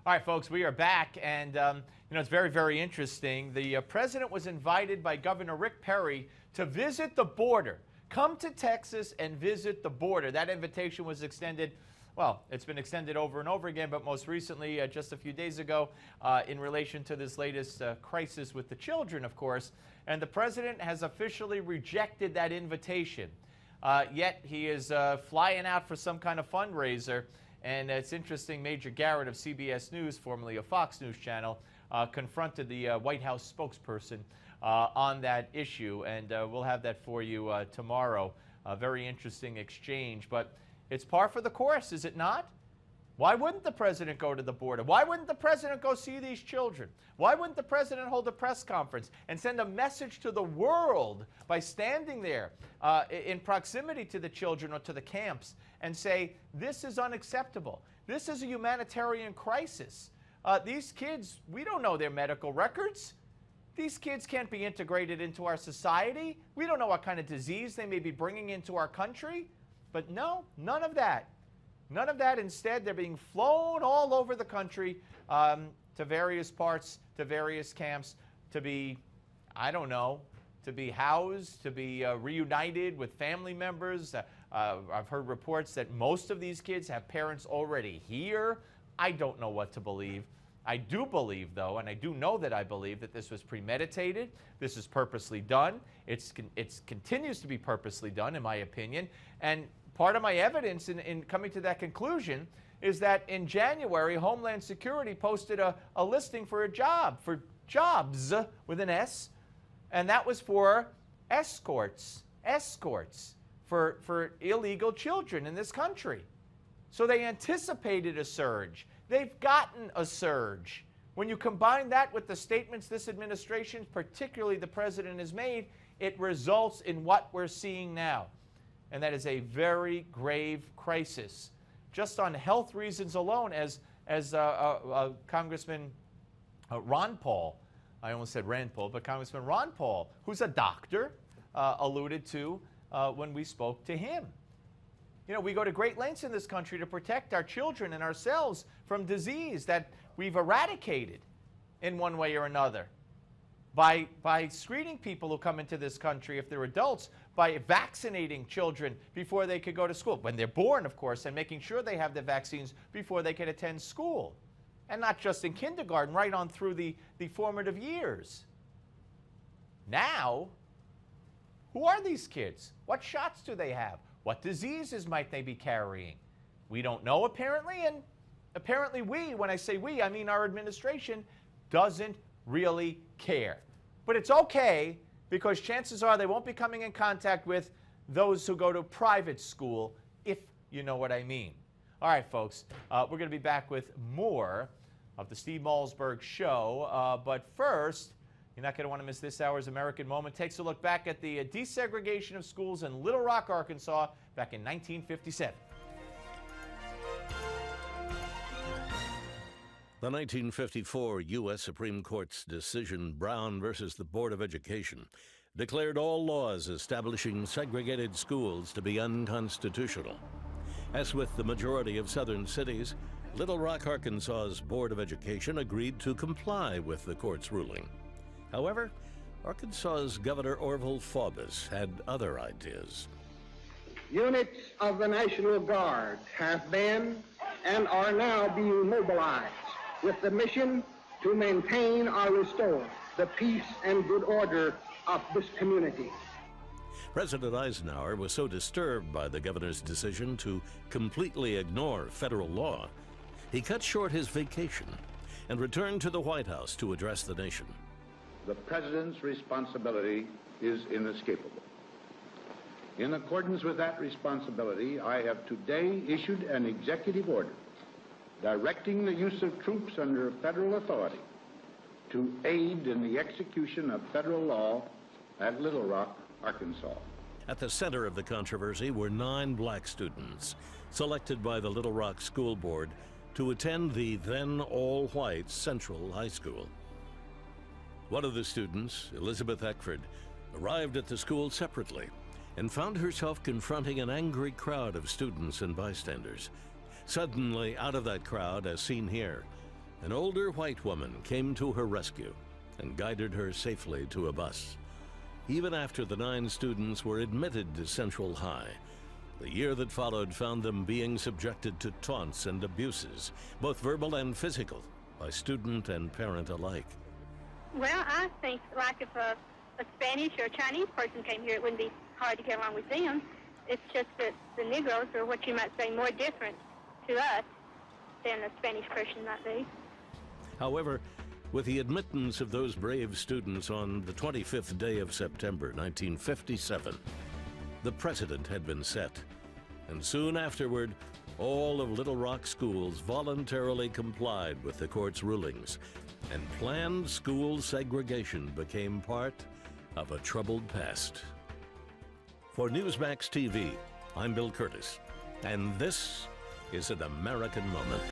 All right, folks, we are back, and it's very, very interesting. The president was invited by Governor Rick Perry to visit the border. Come to Texas and visit the border. That invitation was extended. Well, it's been extended over and over again, but most recently, just a few days ago, in relation to this latest crisis with the children, of course. And the president has officially rejected that invitation. Yet he is flying out for some kind of fundraiser. And it's interesting, Major Garrett of CBS News, formerly a Fox News channel, confronted the White House spokesperson on that issue. And we'll have that for you tomorrow. A very interesting exchange. But it's par for the course, is it not? Why wouldn't the president go to the border? Why wouldn't the president go see these children? Why wouldn't the president hold a press conference and send a message to the world by standing there in proximity to the children or to the camps and say, this is unacceptable. This is a humanitarian crisis. These kids, we don't know their medical records. These kids can't be integrated into our society. We don't know what kind of disease they may be bringing into our country. But no, none of that. None of that. Instead, they're being flown all over the country to various parts, to various camps, to be, I don't know, to be housed, to be reunited with family members. I've heard reports that most of these kids have parents already here. I don't know what to believe. I do believe, though, and I do know that I believe that this was premeditated. This is purposely done. It continues to be purposely done, in my opinion. And part of my evidence in coming to that conclusion is that in January, Homeland Security posted a listing for jobs with an S, and that was for escorts for illegal children in this country. So they anticipated a surge. They've gotten a surge. When you combine that with the statements this administration, particularly the president, has made, it results in what we're seeing now. And that is a very grave crisis. Just on health reasons alone, as Congressman Ron Paul, I almost said Rand Paul, but Congressman Ron Paul, who's a doctor, alluded to when we spoke to him. You know, we go to great lengths in this country to protect our children and ourselves from disease that we've eradicated in one way or another. By screening people who come into this country, if they're adults, by vaccinating children before they could go to school, when they're born, of course, and making sure they have the vaccines before they can attend school. And not just in kindergarten, right on through the formative years. Now, who are these kids? What shots do they have? What diseases might they be carrying? We don't know, apparently, and apparently when I say we, I mean our administration, doesn't really care. But it's okay, because chances are they won't be coming in contact with those who go to private school, if you know what I mean. All right, folks, we're going to be back with more of the Steve Malzberg Show. But first, you're not going to want to miss this hour's American Moment. Takes a look back at the desegregation of schools in Little Rock, Arkansas, back in 1957. The 1954 U.S. Supreme Court's decision, Brown versus the Board of Education, declared all laws establishing segregated schools to be unconstitutional. As with the majority of southern cities, Little Rock, Arkansas's Board of Education agreed to comply with the court's ruling. However, Arkansas's Governor Orville Faubus had other ideas. Units of the National Guard have been and are now being mobilized with the mission to maintain or restore the peace and good order of this community. President Eisenhower was so disturbed by the governor's decision to completely ignore federal law, he cut short his vacation and returned to the White House to address the nation. The President's responsibility is inescapable. In accordance with that responsibility, I have today issued an executive order directing the use of troops under federal authority to aid in the execution of federal law at Little Rock, Arkansas. At the center of the controversy were 9 black students selected by the Little Rock School Board to attend the then all-white Central High School. One of the students, Elizabeth Eckford, arrived at the school separately and found herself confronting an angry crowd of students and bystanders. Suddenly, out of that crowd, as seen here, An older white woman came to her rescue and guided her safely to a bus. Even after the 9 students were admitted to Central High, the year that followed found them being subjected to taunts and abuses, both verbal and physical, by student and parent alike. Well, I think like if a Spanish or Chinese person came here, it wouldn't be hard to get along with them. It's just that the Negroes are what you might say more different to us than a Spanish person might be. However, with the admittance of those brave students on the 25th day of September 1957, the precedent had been set, and soon afterward, all of Little Rock schools voluntarily complied with the court's rulings, and planned school segregation became part of a troubled past. For Newsmax TV, I'm Bill Curtis, and this is an American Moment.